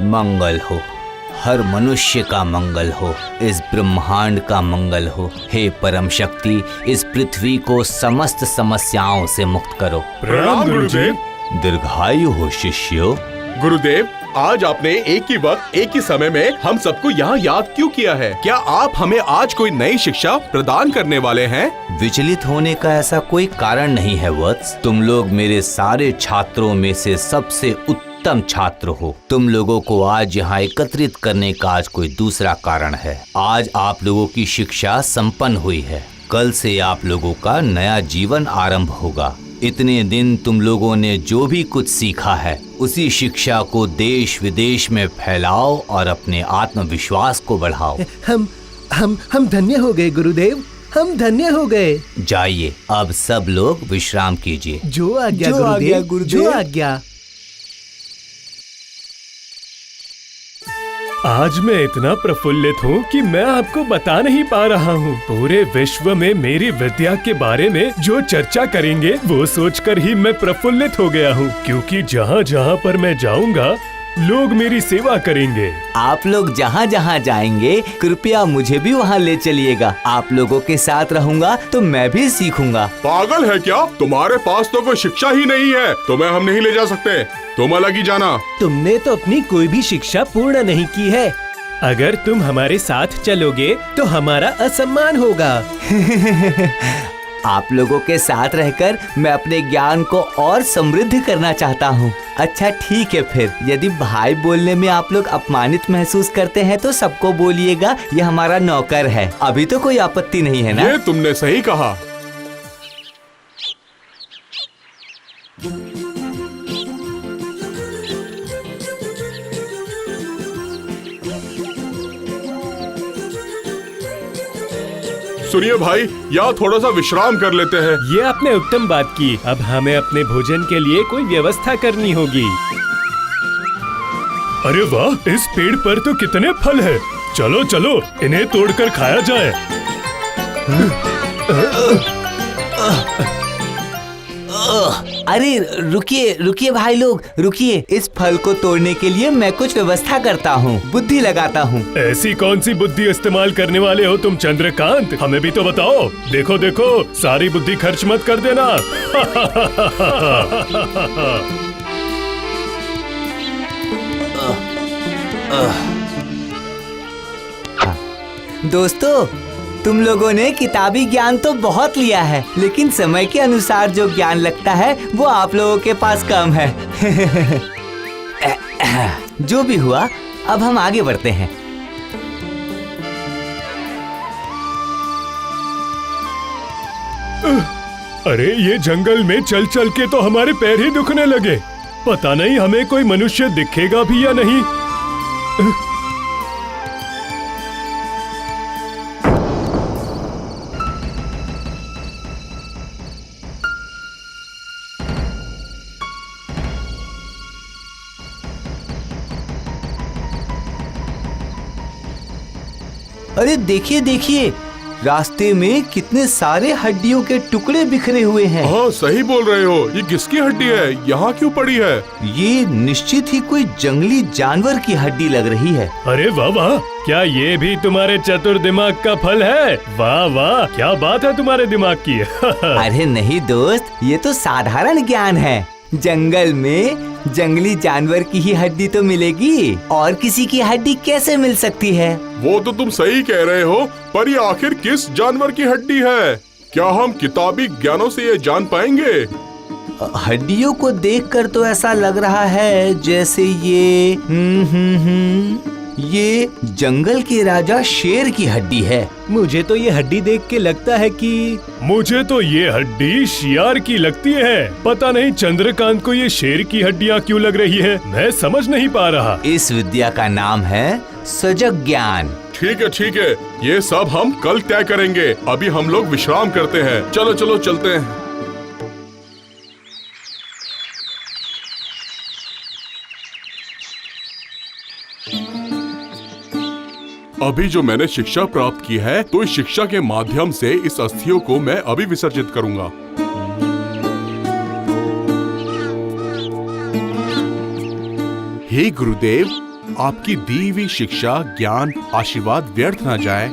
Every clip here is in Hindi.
मंगल हो, हर मनुष्य का मंगल हो, इस ब्रह्मांड का मंगल हो। हे परम शक्ति, इस पृथ्वी को समस्त समस्याओं से मुक्त करो। प्रणाम गुरुदेव। दीर्घायु हो शिष्यों। गुरुदेव, आज आपने एक ही वक्त एक ही समय में हम सबको यहाँ याद क्यों किया है? क्या आप हमें आज कोई नई शिक्षा प्रदान करने वाले हैं? विचलित होने का ऐसा कोई कारण नहीं है वत्स। तुम लोग मेरे सारे छात्रों में से सबसे उत्तम छात्र हो। तुम लोगों को आज यहाँ एकत्रित करने का आज कोई दूसरा कारण है। आज आप लोगों की शिक्षा संपन्न हुई है। कल से आप लोगों का नया जीवन आरंभ होगा। इतने दिन तुम लोगों ने जो भी कुछ सीखा है उसी शिक्षा को देश विदेश में फैलाओ और अपने आत्मविश्वास को बढ़ाओ। हम धन्य हो गए गुरुदेव, हम धन्य हो गए। जाइए, अब सब लोग विश्राम कीजिए। जो आज्ञा गुरुदेव, जो आज्ञा। आज मैं इतना प्रफुल्लित हूँ कि मैं आपको बता नहीं पा रहा हूँ। पूरे विश्व में मेरी विद्या के बारे में जो चर्चा करेंगे वो सोचकर ही मैं प्रफुल्लित हो गया हूँ, क्योंकि जहाँ जहाँ पर मैं जाऊँगा लोग मेरी सेवा करेंगे। आप लोग जहाँ जहाँ जाएंगे कृपया मुझे भी वहाँ ले चलिएगा। आप लोगों के साथ रहूँगा तो मैं भी सीखूंगा। पागल है क्या? तुम्हारे पास तो कोई शिक्षा ही नहीं है, तुम्हें हम नहीं ले जा सकते। तुम अलग ही जाना। तुमने तो अपनी कोई भी शिक्षा पूर्ण नहीं की है। अगर तुम हमारे साथ चलोगे तो हमारा असम्मान होगा। आप लोगों के साथ रहकर मैं अपने ज्ञान को और समृद्ध करना चाहता हूँ। अच्छा ठीक है, फिर यदि भाई बोलने में आप लोग अपमानित महसूस करते हैं तो सबको बोलिएगा ये हमारा नौकर है। अभी तो कोई आपत्ति नहीं है ना? ये तुमने सही कहा। सुनिए भाई, यहाँ थोड़ा सा विश्राम कर लेते हैं। ये आपने उत्तम बात की। अब हमें अपने भोजन के लिए कोई व्यवस्था करनी होगी। अरे वाह, इस पेड़ पर तो कितने फल हैं। चलो चलो इन्हें तोड़कर खाया जाए। अरे रुकिए रुकिए भाई लोग, रुकिए। इस फल को तोड़ने के लिए मैं कुछ व्यवस्था करता हूँ, बुद्धि लगाता हूँ। ऐसी कौन सी बुद्धि इस्तेमाल करने वाले हो तुम चंद्रकांत? हमें भी तो बताओ। देखो देखो, सारी बुद्धि खर्च मत कर देना। दोस्तों, तुम लोगों ने किताबी ज्ञान तो बहुत लिया है, लेकिन समय के अनुसार जो ज्ञान लगता है वो आप लोगों के पास कम है। जो भी हुआ, अब हम आगे बढ़ते हैं। अरे ये जंगल में चल चल के तो हमारे पैर ही दुखने लगे। पता नहीं हमें कोई मनुष्य दिखेगा भी या नहीं। अरे देखिए देखिए, रास्ते में कितने सारे हड्डियों के टुकड़े बिखरे हुए हैं। हाँ सही बोल रहे हो। ये किसकी हड्डी है? यहाँ क्यों पड़ी है? ये निश्चित ही कोई जंगली जानवर की हड्डी लग रही है। अरे वाह वाह, क्या ये भी तुम्हारे चतुर दिमाग का फल है? वाह वाह, क्या बात है तुम्हारे दिमाग की। अरे नहीं दोस्त, ये तो साधारण ज्ञान है। जंगल में जंगली जानवर की ही हड्डी तो मिलेगी, और किसी की हड्डी कैसे मिल सकती है? वो तो तुम सही कह रहे हो, पर ये आखिर किस जानवर की हड्डी है? क्या हम किताबी ज्ञानों से ये जान पाएंगे? हड्डियों को देखकर तो ऐसा लग रहा है जैसे ये जंगल के राजा शेर की हड्डी है। मुझे तो ये हड्डी देख के लगता है कि मुझे तो ये हड्डी शियार की लगती है। पता नहीं चंद्रकांत को ये शेर की हड्डियाँ क्यों लग रही है, मैं समझ नहीं पा रहा। इस विद्या का नाम है सजग ज्ञान। ठीक है, ये सब हम कल तय करेंगे। अभी हम लोग विश्राम करते हैं। चलो चलो चलते हैं। अभी जो मैंने शिक्षा प्राप्त की है, तो इस शिक्षा के माध्यम से इस अस्थियों को मैं अभी विसर्जित करूंगा। हे गुरुदेव, आपकी दी हुई शिक्षा, ज्ञान, आशीर्वाद व्यर्थ ना जाए।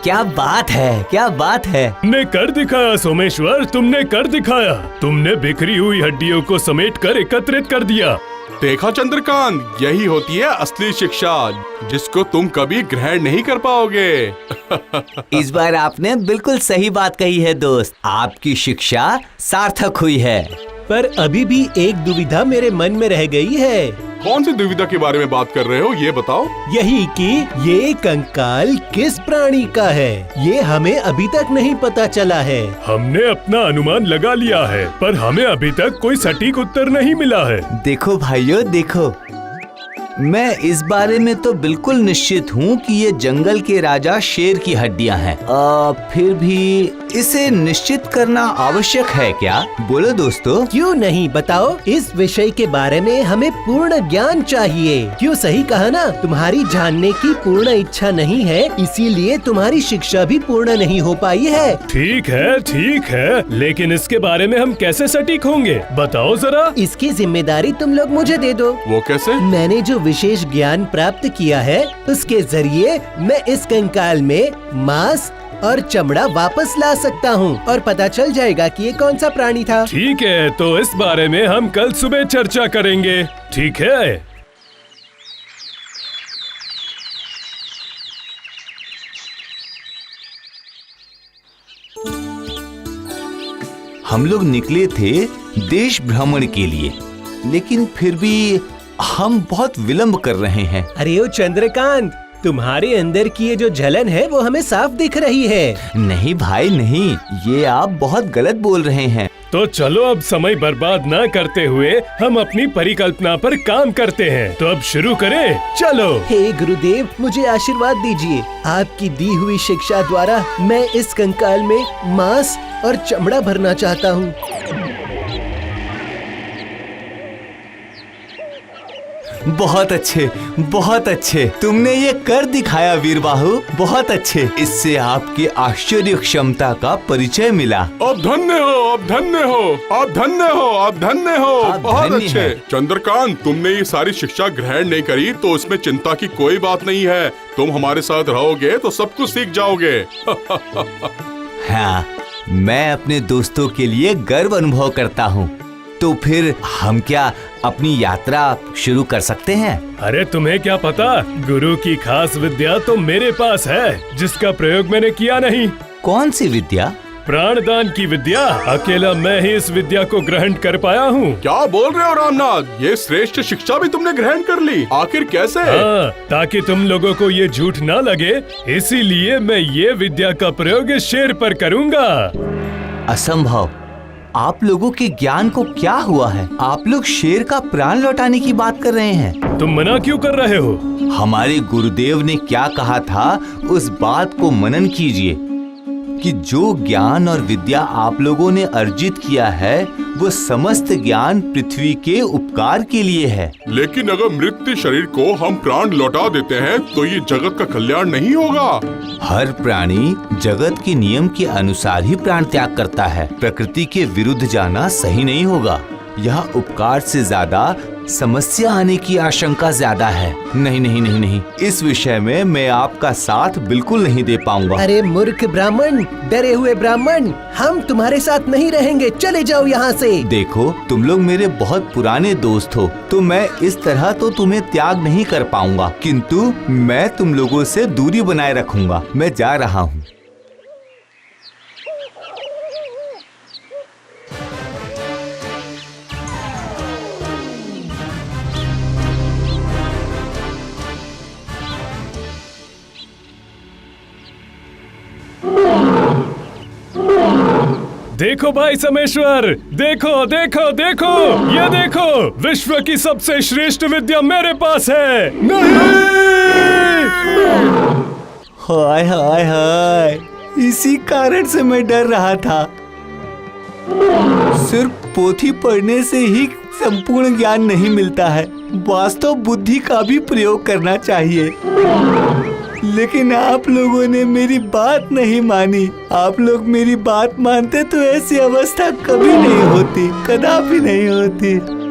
क्या बात है, क्या बात है। तुमने कर दिखाया सोमेश्वर, तुमने कर दिखाया। तुमने बिखरी हुई हड्डियों को समेट कर एकत्रित कर दिया। देखा चंद्रकांत, यही होती है असली शिक्षा, जिसको तुम कभी ग्रहण नहीं कर पाओगे। इस बार आपने बिल्कुल सही बात कही है दोस्त, आपकी शिक्षा सार्थक हुई है। पर अभी भी एक दुविधा मेरे मन में रह गई है। कौन सी दुविधा के बारे में बात कर रहे हो, ये बताओ। यही कि ये कंकाल किस प्राणी का है, ये हमें अभी तक नहीं पता चला है। हमने अपना अनुमान लगा लिया है, पर हमें अभी तक कोई सटीक उत्तर नहीं मिला है। देखो भाइयों देखो, मैं इस बारे में तो बिल्कुल निश्चित हूँ कि ये जंगल के राजा शेर की हड्डियाँ हैं। फिर भी इसे निश्चित करना आवश्यक है क्या? बोलो दोस्तों। क्यों नहीं, बताओ। इस विषय के बारे में हमें पूर्ण ज्ञान चाहिए। क्यों, सही कहा ना। तुम्हारी जानने की पूर्ण इच्छा नहीं है, इसीलिए तुम्हारी शिक्षा भी पूर्ण नहीं हो पाई है। ठीक है, लेकिन इसके बारे में हम कैसे सटीक होंगे, बताओ जरा। इसकी जिम्मेदारी तुम लोग मुझे दे दो। वो कैसे? मैंने जो विशेष ज्ञान प्राप्त किया है, उसके जरिए मैं इस कंकाल में मांस और चमड़ा वापस ला सकता हूँ और पता चल जाएगा कि ये कौन सा प्राणी था। ठीक है, तो इस बारे में हम कल सुबह चर्चा करेंगे, ठीक है? हम लोग निकले थे देश भ्रमण के लिए, लेकिन फिर भी हम बहुत विलंब कर रहे हैं। अरे ओ चंद्रकांत, तुम्हारे अंदर की ये जो जलन है वो हमें साफ दिख रही है। नहीं भाई नहीं, ये आप बहुत गलत बोल रहे हैं। तो चलो अब समय बर्बाद न करते हुए हम अपनी परिकल्पना पर काम करते हैं। तो अब शुरू करें, चलो। हे गुरुदेव, मुझे आशीर्वाद दीजिए। आपकी दी हुई शिक्षा द्वारा मैं इस कंकाल में मांस और चमड़ा भरना चाहता हूँ। बहुत अच्छे, बहुत अच्छे, तुमने ये कर दिखाया वीरबाहु, बहुत अच्छे। इससे आपकी आश्चर्य क्षमता का परिचय मिला। आप धन्य हो, आप धन्य हो, आप धन्य हो, आप धन्य हो। आप बहुत धन्य अच्छे। हैं। चंद्रकांत, तुमने ये सारी शिक्षा ग्रहण नहीं करी तो उसमें चिंता की कोई बात नहीं है। तुम हमारे साथ रहोगे तो सब कुछ सीख जाओगे। हाँ, मैं अपने दोस्तों के लिए गर्व अनुभव करता हूँ। तो फिर हम क्या अपनी यात्रा शुरू कर सकते हैं? अरे तुम्हें क्या पता, गुरु की खास विद्या तो मेरे पास है, जिसका प्रयोग मैंने किया नहीं। कौन सी विद्या? प्राणदान की विद्या। अकेला मैं ही इस विद्या को ग्रहण कर पाया हूँ। क्या बोल रहे हो रामनाथ, ये श्रेष्ठ शिक्षा भी तुमने ग्रहण कर ली, आखिर कैसे? हाँ, ताकि तुम लोगों को ये झूठ ना लगे, इसीलिए मैं ये विद्या का प्रयोग इस शेर पर करूँगा। असंभव, आप लोगों के ज्ञान को क्या हुआ है? आप लोग शेर का प्राण लौटाने की बात कर रहे हैं। तुम मना क्यों कर रहे हो? हमारे गुरुदेव ने क्या कहा था, उस बात को मनन कीजिए कि जो ज्ञान और विद्या आप लोगों ने अर्जित किया है, वो समस्त ज्ञान पृथ्वी के उपकार के लिए है। लेकिन अगर मृत शरीर को हम प्राण लौटा देते हैं तो ये जगत का कल्याण नहीं होगा। हर प्राणी जगत के नियम के अनुसार ही प्राण त्याग करता है। प्रकृति के विरुद्ध जाना सही नहीं होगा। यह उपकार से ज्यादा समस्या आने की आशंका ज्यादा है। नहीं नहीं नहीं नहीं, इस विषय में मैं आपका साथ बिल्कुल नहीं दे पाऊंगा। अरे मूर्ख ब्राह्मण, डरे हुए ब्राह्मण, हम तुम्हारे साथ नहीं रहेंगे, चले जाओ यहाँ से। देखो, तुम लोग मेरे बहुत पुराने दोस्त हो, तो मैं इस तरह तो तुम्हें त्याग नहीं कर पाऊंगा, किंतु मैं तुम लोगों से दूरी बनाए रखूंगा। मैं जा रहा हूँ। देखो भाई समेश्वर, देखो देखो देखो, ये देखो, विश्व की सबसे श्रेष्ठ विद्या मेरे पास है। नहीं! हाय हाय हाय, इसी कारण से मैं डर रहा था। सिर्फ पोथी पढ़ने से ही संपूर्ण ज्ञान नहीं मिलता है, वास्तव बुद्धि का भी प्रयोग करना चाहिए। लेकिन आप लोगों ने मेरी बात नहीं मानी। आप लोग मेरी बात मानते तो ऐसी अवस्था कभी नहीं होती, कदापि नहीं होती।